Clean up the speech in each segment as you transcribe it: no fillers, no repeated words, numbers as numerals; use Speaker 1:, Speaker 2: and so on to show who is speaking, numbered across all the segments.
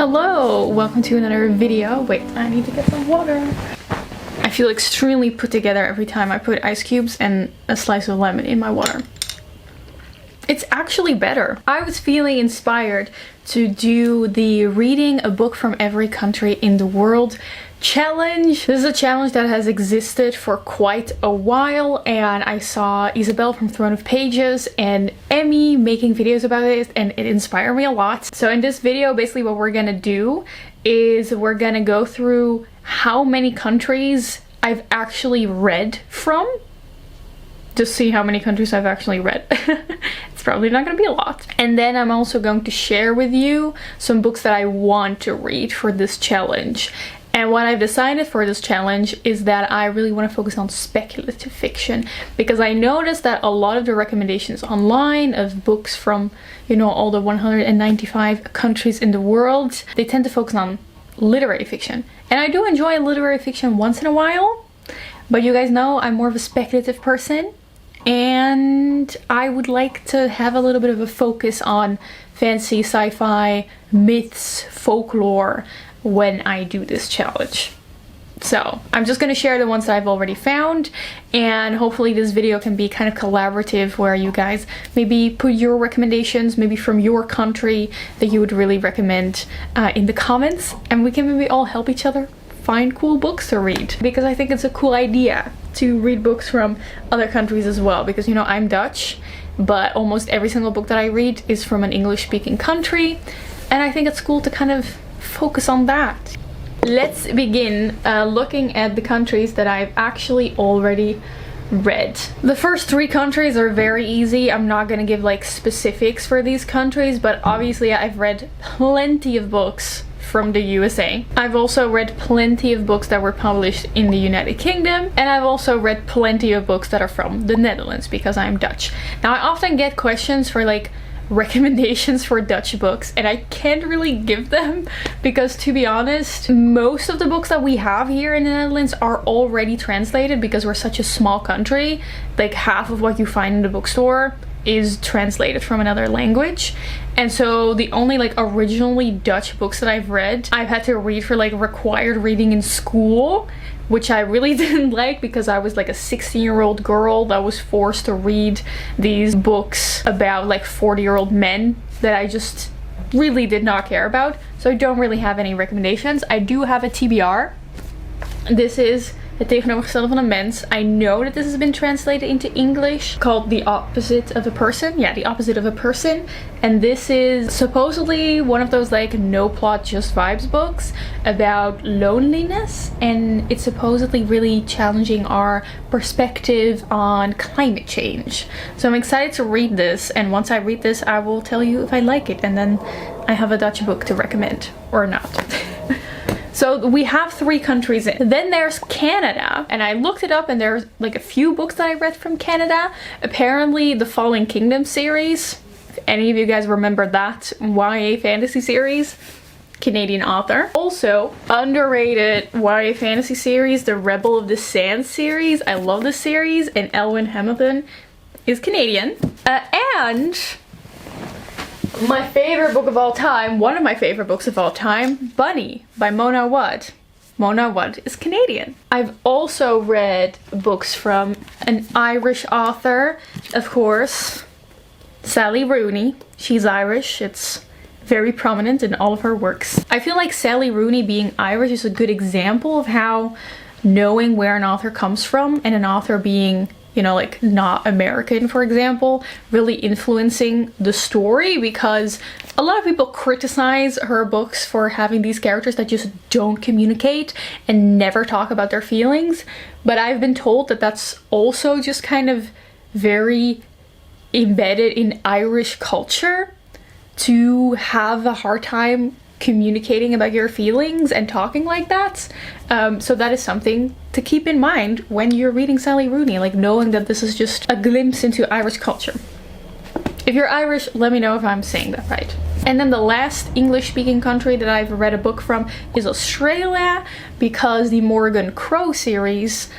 Speaker 1: Hello, welcome to another video. Wait, I need to get some water. I feel extremely put together every time I put ice cubes and a slice of lemon in my water. It's actually better. I was feeling inspired to do the reading a book from every country in the world challenge. This is a challenge that has existed for quite a while, and I saw Isabel from Throne of Pages and Emmy making videos about it, and it inspired me a lot. So in this video, basically what we're gonna do is we're gonna go through how many countries I've actually read from. Just see how many countries I've actually read. It's probably not gonna be a lot. And then I'm also going to share with you some books that I want to read for this challenge. And what I've decided for this challenge is that I really want to focus on speculative fiction, because I noticed that a lot of the recommendations online of books from, you know, all the 195 countries in the world, they tend to focus on literary fiction. And I do enjoy literary fiction once in a while, but you guys know I'm more of a speculative person, and I would like to have a little bit of a focus on fantasy, sci-fi, myths, folklore when I do this challenge. So I'm just gonna share the ones that I've already found, and hopefully this video can be kind of collaborative where you guys maybe put your recommendations, maybe from your country, that you would really recommend in the comments, and we can maybe all help each other find cool books to read, because I think it's a cool idea to read books from other countries as well, because, you know, I'm Dutch, but almost every single book that I read is from an English-speaking country, and I think it's cool to kind of focus on that. Let's begin looking at the countries that I've actually already read. The first three countries are very easy. I'm not gonna give like specifics for these countries, but obviously I've read plenty of books from the USA. I've also read plenty of books that were published in the United Kingdom, and I've also read plenty of books that are from the Netherlands, because I'm Dutch. Now, I often get questions for like recommendations for Dutch books, and I can't really give them because, to be honest, most of the books that we have here in the Netherlands are already translated, because we're such a small country. Like half of what you find in the bookstore is translated from another language, and so the only like originally Dutch books that I've read, I've had to read for like required reading in school, which I really didn't like, because I was like a 16-year-old girl that was forced to read these books about like 40-year-old men that I just really did not care about. So I don't really have any recommendations. I do have a TBR. This is Het tegenovergestelde van een mens. I know that this has been translated into English, called The Opposite of a Person. Yeah, The Opposite of a Person. And this is supposedly one of those like no plot, just vibes books about loneliness. And it's supposedly really challenging our perspective on climate change. So I'm excited to read this. And once I read this, I will tell you if I like it. And then I have a Dutch book to recommend or not. So we have three countries in. Then there's Canada, and I looked it up, and there's like a few books that I read from Canada. Apparently the Fallen Kingdom series, if any of you guys remember that YA fantasy series, Canadian author. Also, underrated YA fantasy series, the Rebel of the Sand series. I love this series, and Elwyn Hamilton is Canadian. And my favorite book of all time, one of my favorite books of all time, Bunny by Mona Wad. Mona Wad is Canadian. I've also read books from an Irish author, of course, Sally Rooney. She's Irish. It's very prominent in all of her works. I feel like Sally Rooney being Irish is a good example of how knowing where an author comes from, and an author being, you know, like not American, for example, really influencing the story, because a lot of people criticize her books for having these characters that just don't communicate and never talk about their feelings. But I've been told that that's also just kind of very embedded in Irish culture, to have a hard time communicating about your feelings and talking like that. So that is something to keep in mind when you're reading Sally Rooney, like knowing that this is just a glimpse into Irish culture. If you're Irish, let me know if I'm saying that right. And then the last English-speaking country that I've read a book from is Australia, because the Morgan Crow series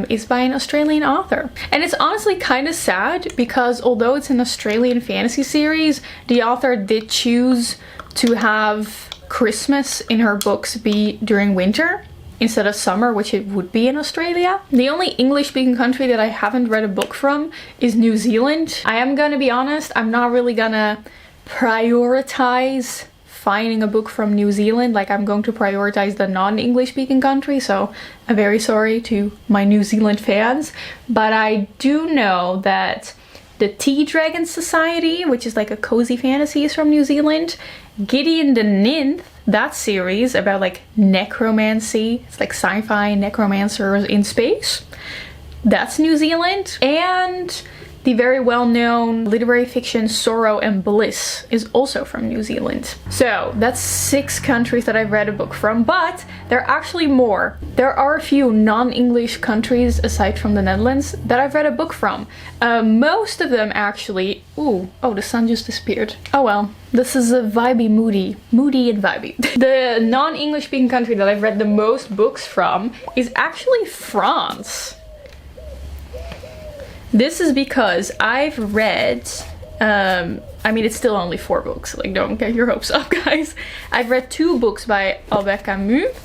Speaker 1: is by an Australian author. And it's honestly kind of sad, because although it's an Australian fantasy series, the author did choose to have Christmas in her books be during winter instead of summer, which it would be in Australia. The only English-speaking country that I haven't read a book from is New Zealand. I am gonna be honest, I'm not really gonna prioritize finding a book from New Zealand. Like, I'm going to prioritize the non-English speaking country, so I'm very sorry to my New Zealand fans. But I do know that the Tea Dragon Society, which is like a cozy fantasy, is from New Zealand. Gideon the Ninth, that series about like necromancy, it's like sci-fi necromancers in space, that's New Zealand. And the very well-known literary fiction Sorrow and Bliss is also from New Zealand. So that's 6 countries that I've read a book from, but there are actually more. There are a few non-English countries aside from the Netherlands that I've read a book from. Most of them actually... oh, the sun just disappeared. Oh well, this is a moody and vibey. The non-English speaking country that I've read the most books from is actually France. This is because I've read, I mean, it's still only 4 books, like, don't get your hopes up, guys. I've read 2 books by Albert Camus,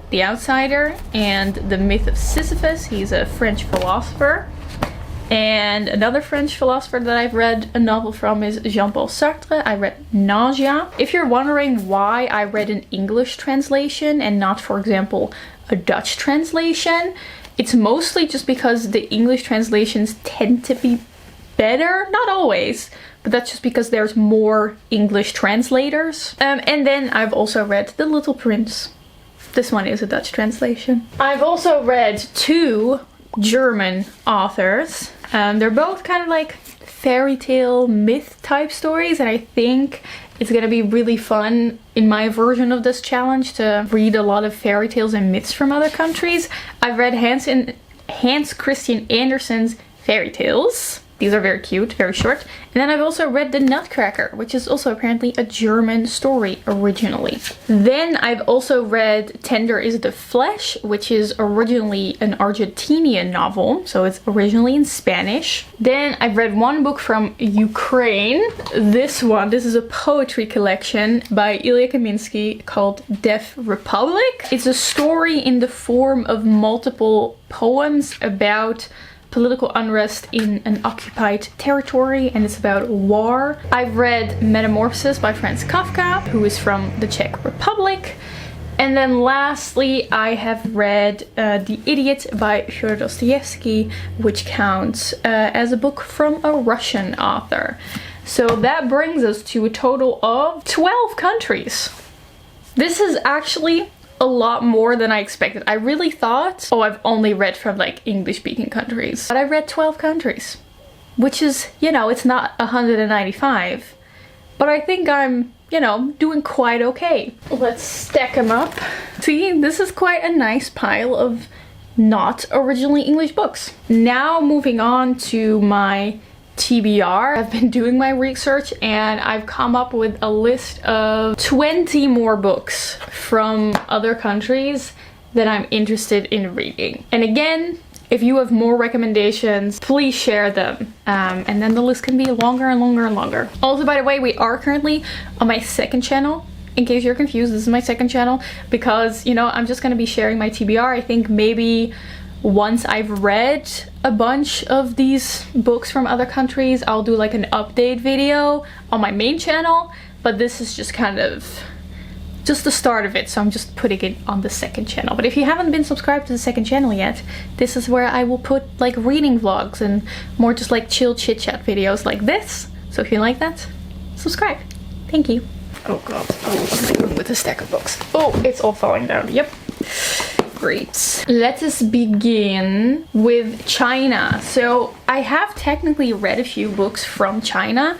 Speaker 1: The Outsider and The Myth of Sisyphus. He's a French philosopher. And another French philosopher that I've read a novel from is Jean-Paul Sartre. I read Nausea. If you're wondering why I read an English translation and not, for example, a Dutch translation, it's mostly just because the English translations tend to be better. Not always, but that's just because there's more English translators. And then I've also read The Little Prince. This one is a Dutch translation. I've also read 2 German authors. They're both kind of like fairy tale myth type stories, and I think it's gonna be really fun in my version of this challenge to read a lot of fairy tales and myths from other countries. I've read Hans Christian Andersen's fairy tales. These are very cute, very short. And then I've also read The Nutcracker, which is also apparently a German story originally. Then I've also read Tender is the Flesh, which is originally an Argentinian novel, so it's originally in Spanish. Then I've read 1 book from Ukraine. This is a poetry collection by Ilya Kaminsky called Deaf Republic. It's a story in the form of multiple poems about political unrest in an occupied territory, and it's about war. I've read Metamorphosis by Franz Kafka, who is from the Czech Republic. And then lastly, I have read The Idiot by Fyodor Dostoevsky, which counts as a book from a Russian author. So that brings us to a total of 12 countries. This is actually a lot more than I expected. I really thought, oh, I've only read from like English speaking countries, but I read 12 countries, which is, you know, it's not 195, but I think I'm, you know, doing quite okay. Let's stack them up. See, this is quite a nice pile of not originally English books. Now moving on to my TBR. I've been doing my research and I've come up with a list of 20 more books from other countries that I'm interested in reading. And again, if you have more recommendations, please share them. And then the list can be longer and longer and longer. Also, by the way, we are currently on my 2nd channel. In case you're confused, this is my 2nd channel because, you know, I'm just gonna be sharing my TBR. I think maybe once I've read a bunch of these books from other countries, I'll do like an update video on my main channel, but this is just kind of just the start of it, so I'm just putting it on the 2nd channel. But if you haven't been subscribed to the 2nd channel yet, this is where I will put like reading vlogs and more just like chill chit chat videos like this. So if you like that, subscribe. Thank you. Oh god, oh, with a stack of books. Oh, it's all falling down. Yep. Great. Let us begin with China. So I have technically read a few books from China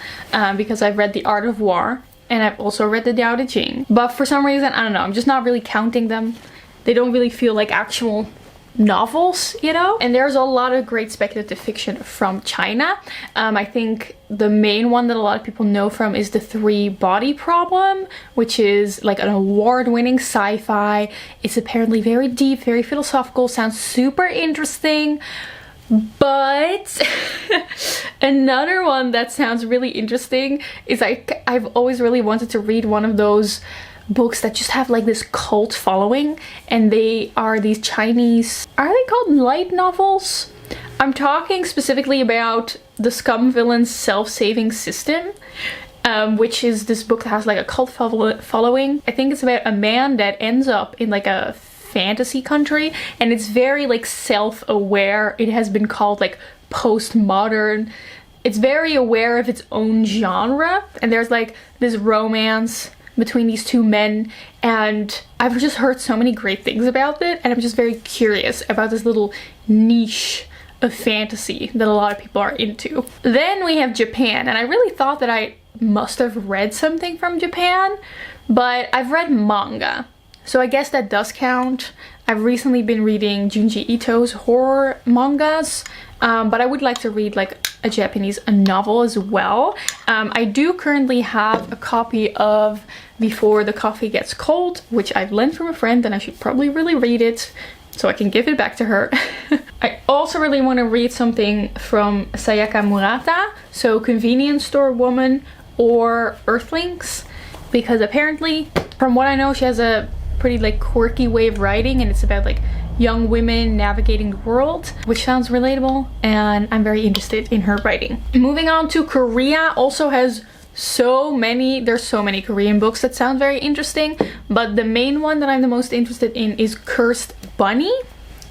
Speaker 1: because I've read The Art of War and I've also read the Tao Te Ching. But for some reason, I don't know, I'm just not really counting them. They don't really feel like actual novels, you know? And there's a lot of great speculative fiction from China. I think the main one that a lot of people know from is The Three Body Problem, which is like an award-winning sci-fi. It's apparently very deep, very philosophical, sounds super interesting. But another one that sounds really interesting is I've always really wanted to read one of those books that just have like this cult following, and they are these Chinese, are they called light novels? I'm talking specifically about The Scum Villain's Self-Saving System, which is this book that has like a cult following. I think it's about a man that ends up in like a fantasy country, and it's very like self-aware. It has been called like postmodern. It's very aware of its own genre, and there's like this romance between these two men, and I've just heard so many great things about it, and I'm just very curious about this little niche of fantasy that a lot of people are into. Then we have Japan, and I really thought that I must have read something from Japan, but I've read manga, so I guess that does count. I've recently been reading Junji Ito's horror mangas, but I would like to read like a Japanese novel as well. I do currently have a copy of Before the Coffee Gets Cold, which I've lent from a friend, and I should probably really read it so I can give it back to her. I also really want to read something from Sayaka Murata, so Convenience Store Woman or Earthlings, because apparently, from what I know, she has a pretty like quirky way of writing, and it's about like young women navigating the world, which sounds relatable, and I'm very interested in her writing. Moving on to Korea, also has there's so many Korean books that sound very interesting, but the main one that I'm the most interested in is Cursed Bunny,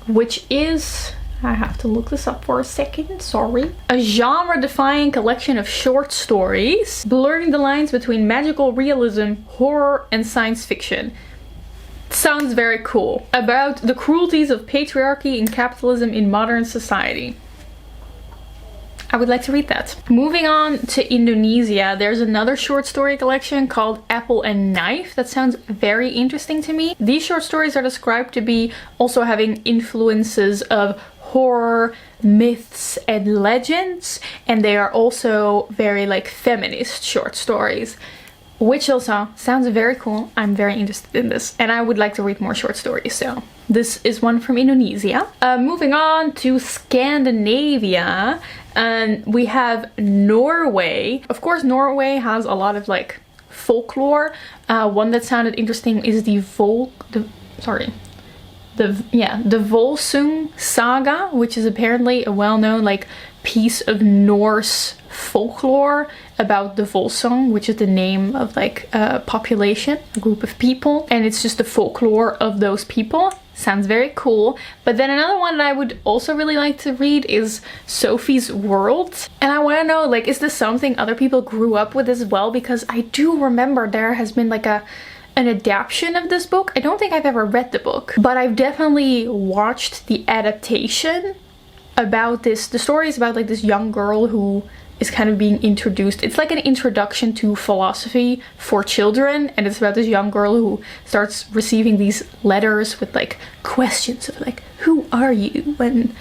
Speaker 1: which is, I have to look this up for a second, sorry, a genre-defying collection of short stories blurring the lines between magical realism, horror, and science fiction. Sounds very cool. About the cruelties of patriarchy and capitalism in modern society. I would like to read that. Moving on to Indonesia, there's another short story collection called Apple and Knife that sounds very interesting to me. These short stories are described to be also having influences of horror, myths, and legends, and they are also very like feminist short stories, which also sounds very cool. I'm very interested in this, and I would like to read more short stories, so this is one from Indonesia. Moving on to Scandinavia, and we have Norway. Of course, Norway has a lot of like folklore. One that sounded interesting is the Volsung Saga, which is apparently a well-known like piece of Norse folklore about the Volsung, which is the name of like a population, a group of people, and it's just the folklore of those people. Sounds very cool. But then another one that I would also really like to read is Sophie's World, and I want to know, like, is this something other people grew up with as well? Because I do remember there has been like an adaptation of this book. I don't think I've ever read the book, but I've definitely watched the adaptation about this. The story is about like this young girl who is kind of being introduced. It's like an introduction to philosophy for children, and it's about this young girl who starts receiving these letters with like questions of like, who are you and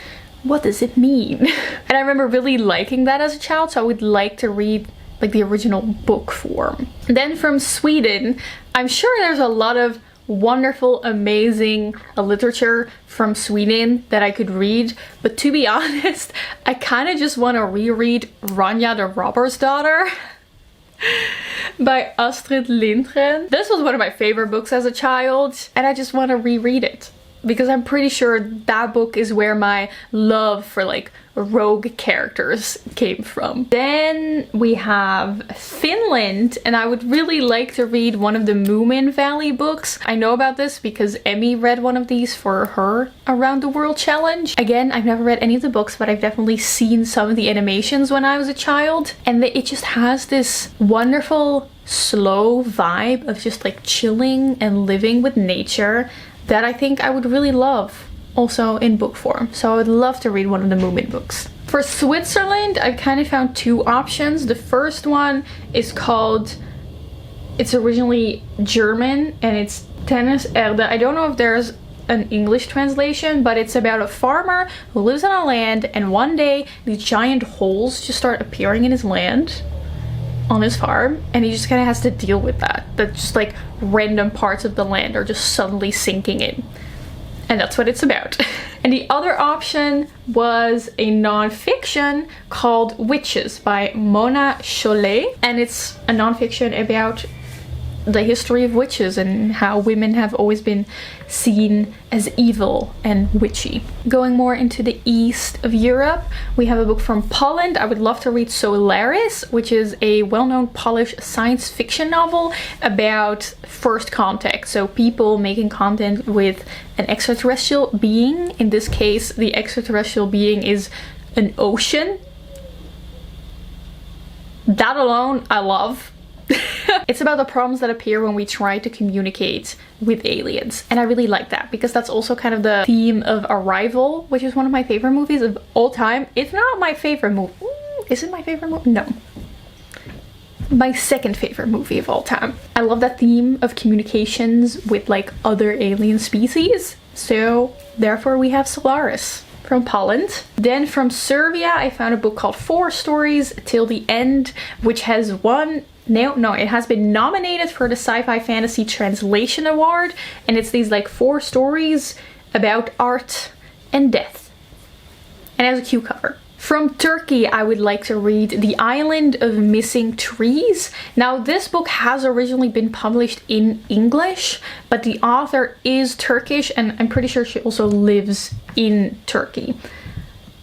Speaker 1: what does it mean? And I remember really liking that as a child, so I would like to read like the original book form. Then from Sweden, I'm sure there's a lot of wonderful, amazing literature from Sweden that I could read, but to be honest, I kind of just want to reread Ronja the Robber's Daughter by Astrid Lindgren. This was one of my favorite books as a child, and I just want to reread it because I'm pretty sure that book is where my love for like rogue characters came from. Then we have Finland, and I would really like to read one of the Moomin Valley books. I know about this because Emmy read one of these for her Around the World challenge. Again, I've never read any of the books, but I've definitely seen some of the animations when I was a child, and it just has this wonderful slow vibe of just like chilling and living with nature that I think I would really love also in book form. So I would love to read one of the Moomin books. For Switzerland, I've kind of found two options. The first one is called, it's originally German, and it's Tennis Erde. I don't know if there's an English translation, but it's about a farmer who lives on a land, and one day these giant holes just start appearing in his land on his farm, and he just kind of has to deal with that just like random parts of the land are just suddenly sinking in, and that's what it's about. And the other option was a non-fiction called Witches by Mona Chollet, and it's a non-fiction about the history of witches and how women have always been seen as evil and witchy. Going more into the east of Europe, we have a book from Poland. I would love to read Solaris, which is a well-known Polish science fiction novel about first contact. So people making contact with an extraterrestrial being. In this case, the extraterrestrial being is an ocean. That alone, I love. It's about the problems that appear when we try to communicate with aliens, and I really like that because that's also kind of the theme of Arrival, which is one of my favorite movies of all time. It's not my favorite movie. Is it my favorite movie? No. My second favorite movie of all time. I love that theme of communications with like other alien species, so therefore we have Solaris from Poland. Then from Serbia, I found a book called 4 Stories Till the End, which has it has been nominated for the Sci-Fi Fantasy Translation Award, and it's these like 4 stories about art and death, and it has a cute cover. From Turkey, I would like to read The Island of Missing Trees. Now, this book has originally been published in English, but the author is Turkish, and I'm pretty sure she also lives in Turkey.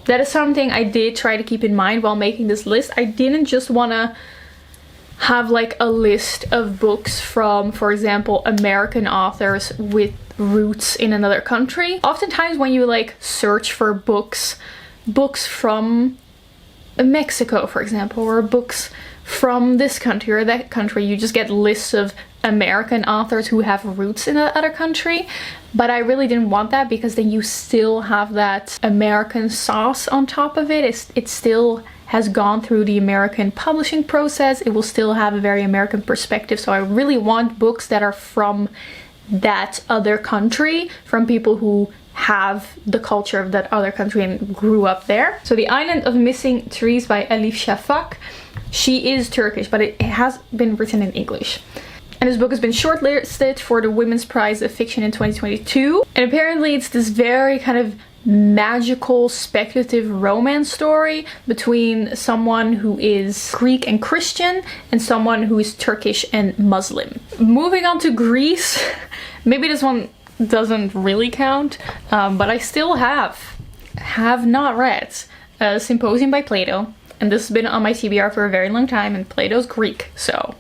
Speaker 1: That is something I did try to keep in mind while making this list. I didn't just want to have like a list of books from, for example, American authors with roots in another country. Oftentimes when you like search for books from Mexico, for example, or books from this country or that country, you just get lists of American authors who have roots in the other country. But I really didn't want that because then you still have that American sauce on top of it. It still has gone through the American publishing process. It will still have a very American perspective. So I really want books that are from that other country, from people who have the culture of that other country and grew up there. So The Island of Missing Trees by Elif Shafak. She is Turkish, but it has been written in English. And this book has been shortlisted for the Women's Prize of Fiction in 2022. And apparently it's this very kind of magical, speculative romance story between someone who is Greek and Christian and someone who is Turkish and Muslim. Moving on to Greece. Maybe this one doesn't really count, but I still have not read Symposium by Plato, and this has been on my TBR for a very long time, and Plato's Greek, so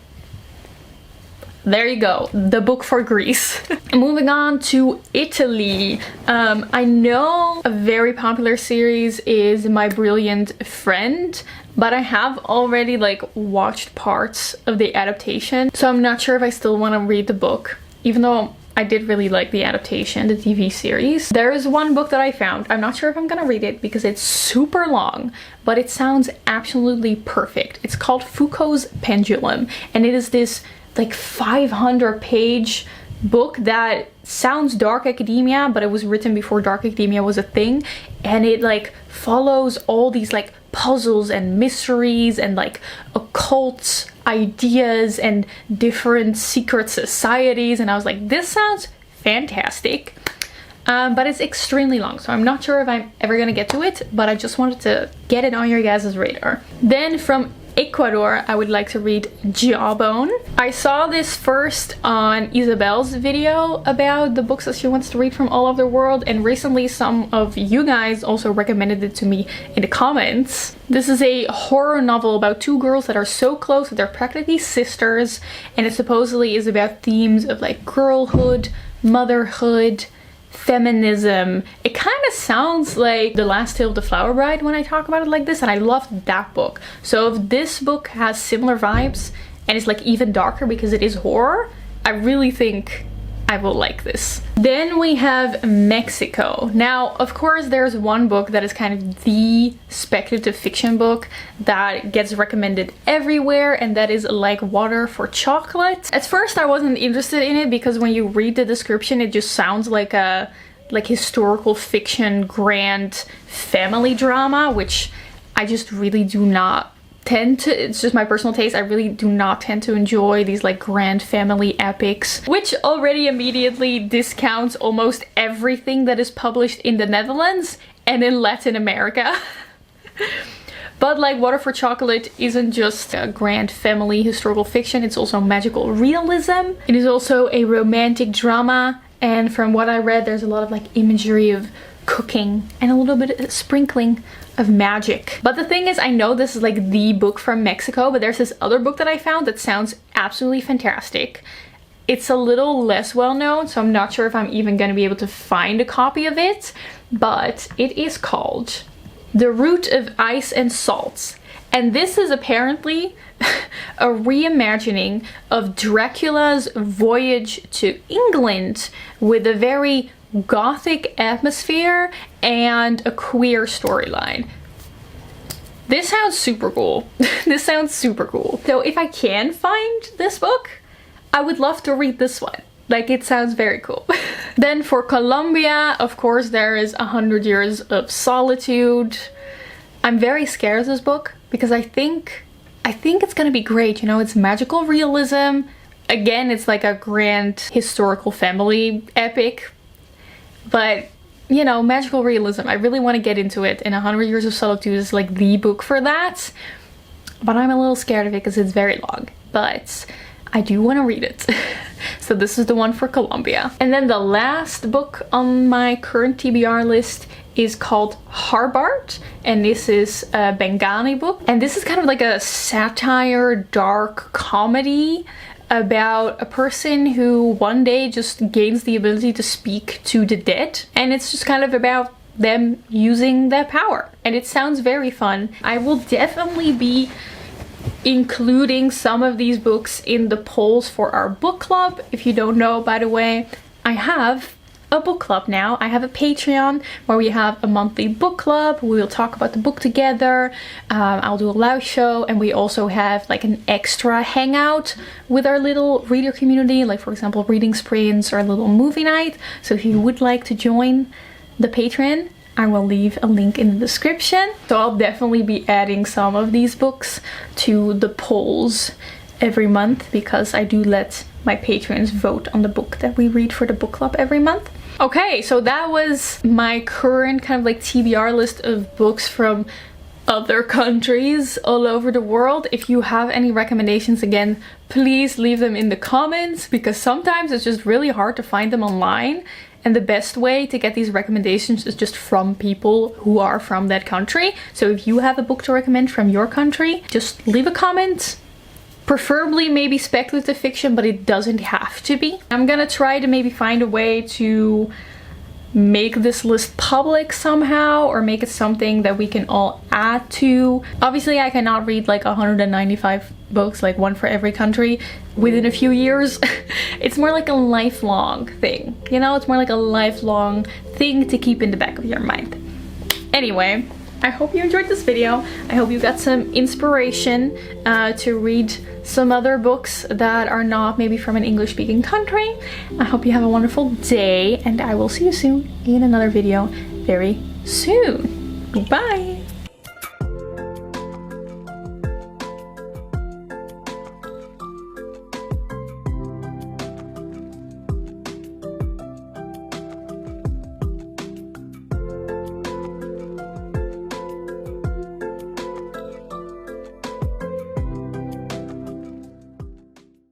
Speaker 1: there you go, the book for Greece. Moving on to Italy. I know a very popular series is My Brilliant Friend, but I have already like watched parts of the adaptation, so I'm not sure if I still want to read the book, even though I did really like the adaptation, the TV series. There is one book that I found. I'm not sure if I'm gonna read it because it's super long, but it sounds absolutely perfect. It's called Foucault's Pendulum, and it is this like 500-page book that sounds dark academia, but it was written before dark academia was a thing, and it like follows all these like puzzles and mysteries and like occult ideas and different secret societies, and I was like, this sounds fantastic. But it's extremely long, so I'm not sure if I'm ever gonna get to it, but I just wanted to get it on your guys' radar. Then from Ecuador, I would like to read Jawbone. I saw this first on Isabel's video about the books that she wants to read from all over the world, and recently some of you guys also recommended it to me in the comments. This is a horror novel about 2 girls that are so close that they're practically sisters, and it supposedly is about themes of like girlhood, motherhood, feminism. It kind of sounds like The Last Tale of the Flower Bride when I talk about it like this, and I loved that book. So if this book has similar vibes and it's like even darker because it is horror, I really think I will like this. Then we have Mexico. Now, of course, there's one book that is kind of the speculative fiction book that gets recommended everywhere, and that is Like Water for Chocolate. At first, I wasn't interested in it because when you read the description, it just sounds like a historical fiction grand family drama, which I just really do not tend to. It's just my personal taste. I really do not tend to enjoy these like grand family epics, which already immediately discounts almost everything that is published in the Netherlands and in Latin America. But like Water for Chocolate isn't just a grand family historical fiction, it's also magical realism. It is also a romantic drama, and from what I read, there's a lot of like imagery of cooking and a little bit of sprinkling of magic. But the thing is, I know this is like the book from Mexico, but there's this other book that I found that sounds absolutely fantastic. It's a little less well known, so I'm not sure if I'm even going to be able to find a copy of it, but it is called The Root of Ice and Salts. And this is apparently a reimagining of Dracula's voyage to England with a very gothic atmosphere and a queer storyline. This sounds super cool. This sounds super cool. So if I can find this book, I would love to read this one. Like, it sounds very cool. Then for Colombia, of course, there is 100 Years of Solitude. I'm very scared of this book because I think it's gonna be great. You know, it's magical realism. Again, it's like a grand historical family epic. But, you know, magical realism, I really want to get into it, and 100 Years of Solitude is like the book for that. But I'm a little scared of it because it's very long. But I do want to read it. So this is the one for Colombia. And then the last book on my current TBR list is called Harbart, and this is a Bengali book. And this is kind of like a satire, dark comedy about a person who one day just gains the ability to speak to the dead, and it's just kind of about them using their power, and it sounds very fun. I will definitely be including some of these books in the polls for our book club. If you don't know, by the way, I have a book club now. I have a Patreon where we have a monthly book club. We'll talk about the book together. I'll do a live show, and we also have like an extra hangout with our little reader community, like for example reading sprints or a little movie night. So if you would like to join the Patreon, I will leave a link in the description. So I'll definitely be adding some of these books to the polls every month, because I do let my patrons vote on the book that we read for the book club every month. Okay, so that was my current kind of like TBR list of books from other countries all over the world. If you have any recommendations, again, please leave them in the comments, because sometimes it's just really hard to find them online. And the best way to get these recommendations is just from people who are from that country. So if you have a book to recommend from your country, just leave a comment. Preferably maybe speculative fiction, but it doesn't have to be. I'm gonna try to maybe find a way to make this list public somehow, or make it something that we can all add to. Obviously I cannot read like 195 books, like one for every country, within a few years. It's more like a lifelong thing, you know? It's more like a lifelong thing to keep in the back of your mind. Anyway, I hope you enjoyed this video. I hope you got some inspiration to read some other books that are not maybe from an English-speaking country. I hope you have a wonderful day, and I will see you soon in another video very soon. Bye!